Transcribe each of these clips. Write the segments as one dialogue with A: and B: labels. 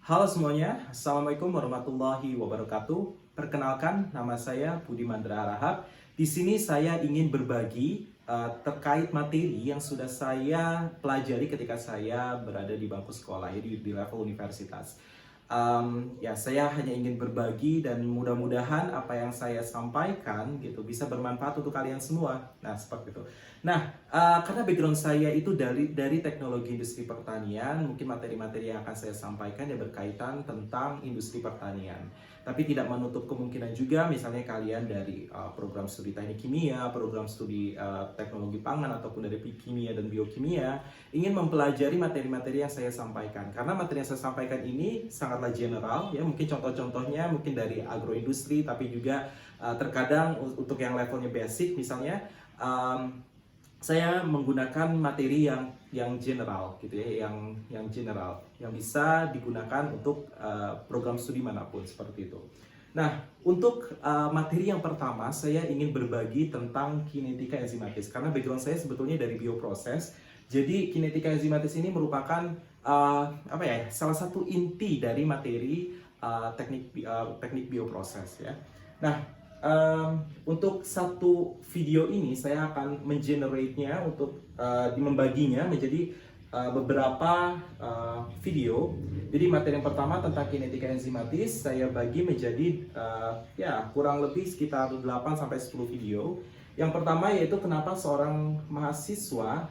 A: Halo semuanya, Assalamualaikum warahmatullahi wabarakatuh. Perkenalkan, nama saya Budi Mandra Harahap. Di sini saya ingin berbagi terkait materi yang sudah saya pelajari ketika saya berada di bangku sekolah, jadi di level universitas. Ya, saya hanya ingin berbagi dan mudah-mudahan apa yang saya sampaikan gitu bisa bermanfaat untuk kalian semua. Nah, seperti itu. Nah, karena background saya itu dari teknologi industri pertanian, mungkin materi-materi yang akan saya sampaikan yang berkaitan tentang industri pertanian. Tapi tidak menutup kemungkinan juga misalnya kalian dari program studi teknik kimia, program studi teknologi pangan ataupun dari kimia dan biokimia ingin mempelajari materi-materi yang saya sampaikan. Karena materi yang saya sampaikan ini sangatlah general ya, mungkin contoh-contohnya mungkin dari agroindustri tapi juga terkadang untuk yang levelnya basic misalnya saya menggunakan materi yang general gitu ya, yang general yang bisa digunakan untuk program studi manapun seperti itu. Nah, untuk materi yang pertama saya ingin berbagi tentang kinetika enzimatis karena background saya sebetulnya dari bioproses. Jadi kinetika enzimatis ini merupakan salah satu inti dari materi teknik bioproses ya. Nah, untuk satu video ini saya akan mengenerate-nya untuk membaginya menjadi beberapa video. Jadi materi yang pertama tentang kinetika enzimatis saya bagi menjadi kurang lebih sekitar 8 sampai 10 video. Yang pertama yaitu kenapa seorang mahasiswa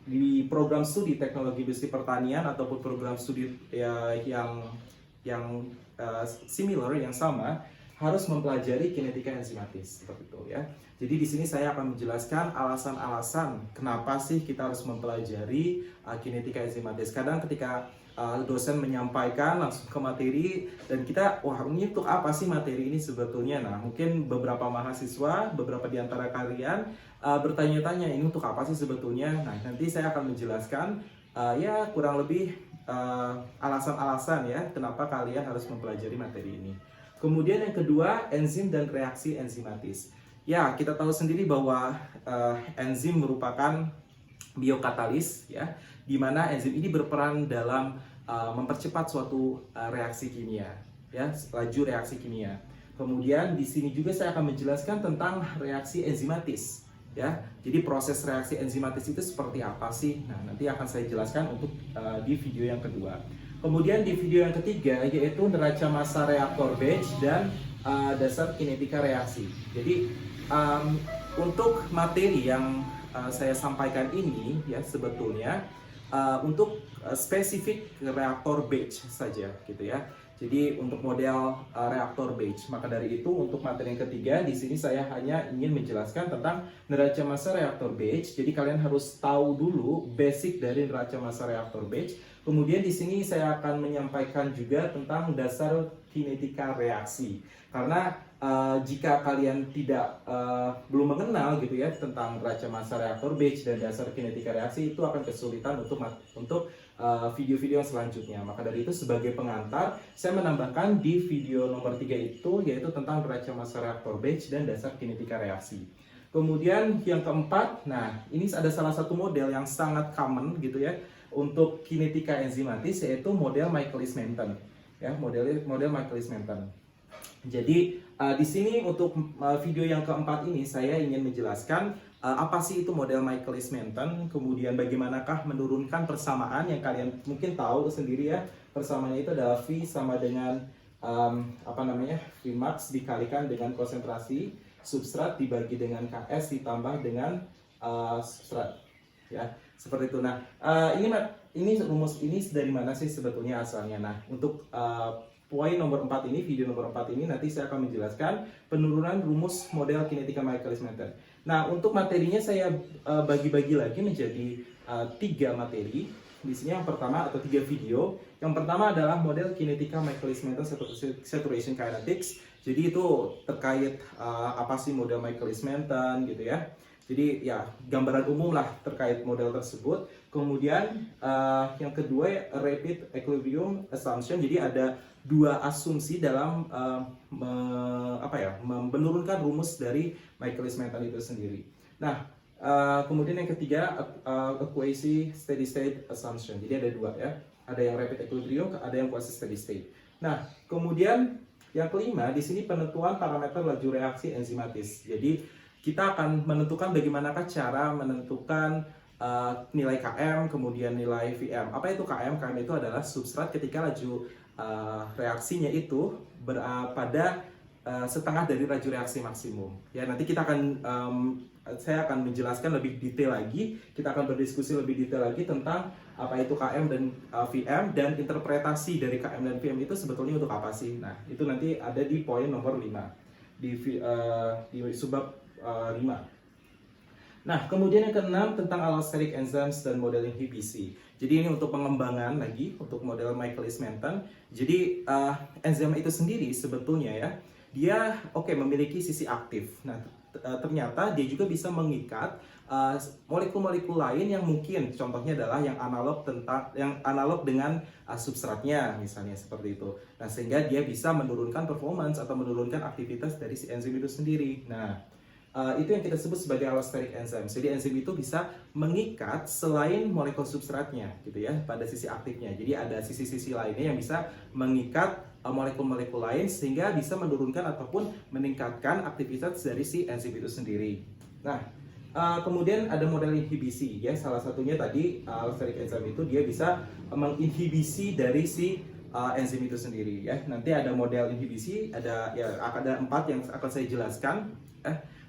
A: di program studi teknologi industri pertanian ataupun program studi yang similar yang sama harus mempelajari kinetika enzimatis seperti itu ya. Jadi di sini saya akan menjelaskan alasan-alasan kenapa sih kita harus mempelajari kinetika enzimatis. Kadang ketika dosen menyampaikan langsung ke materi dan kita wah ini untuk apa sih materi ini sebetulnya. Nah, mungkin beberapa mahasiswa, beberapa di antara kalian bertanya-tanya ini untuk apa sih sebetulnya. Nah, nanti saya akan menjelaskan ya kurang lebih alasan-alasan ya kenapa kalian harus mempelajari materi ini. Kemudian yang kedua, enzim dan reaksi enzimatis. Ya, kita tahu sendiri bahwa enzim merupakan biokatalis ya, di mana enzim ini berperan dalam mempercepat suatu reaksi kimia ya, laju reaksi kimia. Kemudian di sini juga saya akan menjelaskan tentang reaksi enzimatis ya. Jadi proses reaksi enzimatis itu seperti apa sih? Nah, nanti akan saya jelaskan untuk di video yang kedua. Kemudian di video yang ketiga yaitu neraca massa reaktor batch dan dasar kinetika reaksi. Jadi untuk materi yang saya sampaikan ini ya sebetulnya untuk spesifik reaktor batch saja gitu ya. Jadi untuk model reaktor batch. Maka dari itu untuk materi yang ketiga di sini saya hanya ingin menjelaskan tentang neraca massa reaktor batch. Jadi kalian harus tahu dulu basic dari neraca massa reaktor batch. Kemudian di sini saya akan menyampaikan juga tentang dasar kinetika reaksi. Karena jika kalian belum mengenal gitu ya tentang neraca massa reaktor batch dan dasar kinetika reaksi, itu akan kesulitan untuk video-video yang selanjutnya. Maka dari itu sebagai pengantar saya menambahkan di video nomor 3 itu yaitu tentang neraca massa reaktor batch dan dasar kinetika reaksi. Kemudian yang keempat, nah ini ada salah satu model yang sangat common gitu ya untuk kinetika enzimatis yaitu model Michaelis-Menten ya, model Michaelis-Menten. Jadi di sini untuk video yang keempat ini saya ingin menjelaskan apa sih itu model Michaelis-Menten, kemudian bagaimanakah menurunkan persamaan yang kalian mungkin tahu sendiri ya, persamaannya itu adalah V sama dengan Vmax dikalikan dengan konsentrasi substrat dibagi dengan Ks ditambah dengan substrat ya, seperti itu. Nah, ini rumus ini dari mana sih sebetulnya asalnya? Nah, untuk poin nomor 4 ini, video nomor 4 ini nanti saya akan menjelaskan penurunan rumus model kinetika Michaelis-Menten. Nah, untuk materinya saya bagi-bagi lagi menjadi 3 materi. Di sini yang pertama atau 3 video. Yang pertama adalah model kinetika Michaelis-Menten saturation kinetics. Jadi itu terkait apa sih model Michaelis-Menten gitu ya. Jadi ya gambaran umum lah terkait model tersebut. Kemudian yang kedua rapid equilibrium assumption. Jadi ada 2 asumsi dalam menurunkan rumus dari Michaelis-Menten itu sendiri. Nah, kemudian yang ketiga equation steady state assumption. Jadi ada 2 ya. ada yang rapid equilibrium, ada yang quasi steady state. Nah, kemudian yang kelima di sini penentuan parameter laju reaksi enzimatis. Jadi kita akan menentukan bagaimanakah cara menentukan nilai Km, kemudian nilai Vm. Apa itu Km? Km itu adalah substrat ketika laju reaksinya itu pada setengah dari laju reaksi maksimum. Ya, nanti kita akan saya akan menjelaskan lebih detail lagi. Kita akan berdiskusi lebih detail lagi tentang apa itu Km dan Vm, dan interpretasi dari Km dan Vm itu sebetulnya untuk apa sih. Nah, itu nanti ada di poin nomor 5 di subbab 5. Nah, kemudian yang keenam tentang allosteric enzymes dan model inhibisi. Jadi ini untuk pengembangan lagi untuk model Michaelis-Menten. Jadi enzim itu sendiri sebetulnya ya, dia memiliki sisi aktif. Nah, ternyata dia juga bisa mengikat molekul-molekul lain yang mungkin contohnya adalah yang analog dengan substratnya, misalnya seperti itu. Nah, sehingga dia bisa menurunkan performance atau menurunkan aktivitas dari si enzim itu sendiri. Nah, itu yang kita sebut sebagai allosteric enzymes. Jadi enzim itu bisa mengikat selain molekul substratnya, gitu ya, pada sisi aktifnya. Jadi ada sisi-sisi lainnya yang bisa mengikat molekul-molekul lain sehingga bisa menurunkan ataupun meningkatkan aktivitas dari si enzim itu sendiri. Nah, kemudian ada model inhibisi, ya. Salah satunya tadi allosteric enzyme itu dia bisa menginhibisi dari si enzim itu sendiri, ya. Nanti ada model inhibisi, ada 4 yang akan saya jelaskan.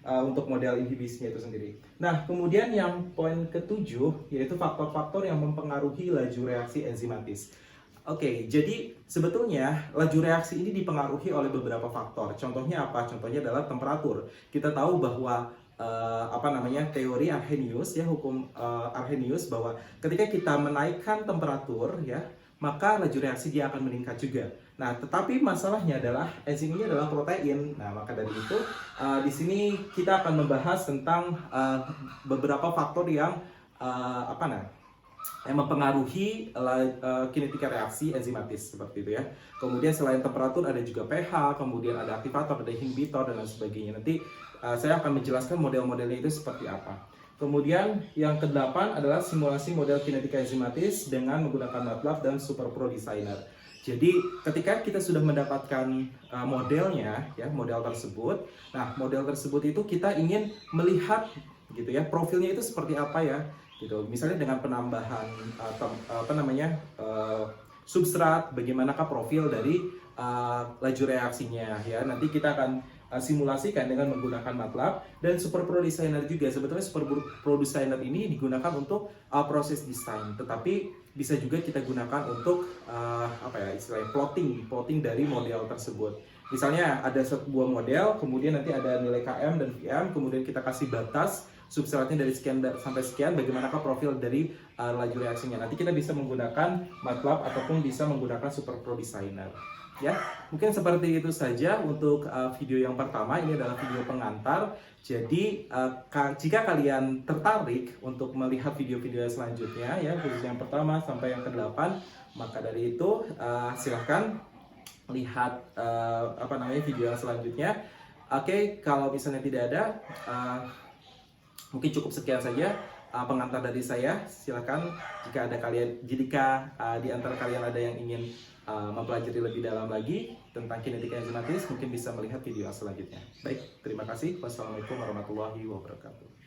A: Untuk model inhibisinya itu sendiri. Nah, kemudian yang poin ke-7 yaitu faktor-faktor yang mempengaruhi laju reaksi enzimatis. Jadi sebetulnya laju reaksi ini dipengaruhi oleh beberapa faktor. Contohnya apa? Contohnya adalah temperatur. Kita tahu bahwa teori Arrhenius, ya, hukum Arrhenius, bahwa ketika kita menaikkan temperatur, ya, maka laju reaksi dia akan meningkat juga. Nah, tetapi masalahnya adalah enzim ini adalah protein. Nah, maka dari itu di sini kita akan membahas tentang beberapa faktor yang yang mempengaruhi kinetika reaksi enzimatis seperti itu, ya. Kemudian selain temperatur ada juga pH, kemudian ada aktivator, ada inhibitor dan lain sebagainya. Nanti saya akan menjelaskan model-modelnya itu seperti apa. Kemudian yang ke-8 adalah simulasi model kinetika enzimatis dengan menggunakan MATLAB dan SuperPro Designer. Jadi ketika kita sudah mendapatkan modelnya, ya, model tersebut, nah model tersebut itu kita ingin melihat, gitu ya, profilnya itu seperti apa, ya, gitu. Misalnya dengan penambahan substrat, bagaimanakah profil dari laju reaksinya, ya. Nanti kita akan simulasikan dengan menggunakan MATLAB dan SuperPro Designer juga. Sebetulnya SuperPro Designer ini digunakan untuk proses desain, tetapi bisa juga kita gunakan untuk istilahnya plotting dari model tersebut. Misalnya ada sebuah model, kemudian nanti ada nilai Km dan Vm, kemudian kita kasih batas substratnya dari sekian sampai sekian, bagaimanakah profil dari laju reaksinya. Nanti kita bisa menggunakan MATLAB ataupun bisa menggunakan SuperPro Designer. Ya, mungkin seperti itu saja untuk video yang pertama. Ini adalah video pengantar. Jadi jika kalian tertarik untuk melihat video-video selanjutnya, ya, khususnya yang pertama sampai yang ke-8, maka dari itu silahkan lihat video yang selanjutnya. Kalau misalnya tidak ada, mungkin cukup sekian saja pengantar dari saya. Silakan jika di antara kalian ada yang ingin mempelajari lebih dalam lagi tentang kinetika enzimatis, mungkin bisa melihat video selanjutnya. Baik, terima kasih. Wassalamualaikum warahmatullahi wabarakatuh.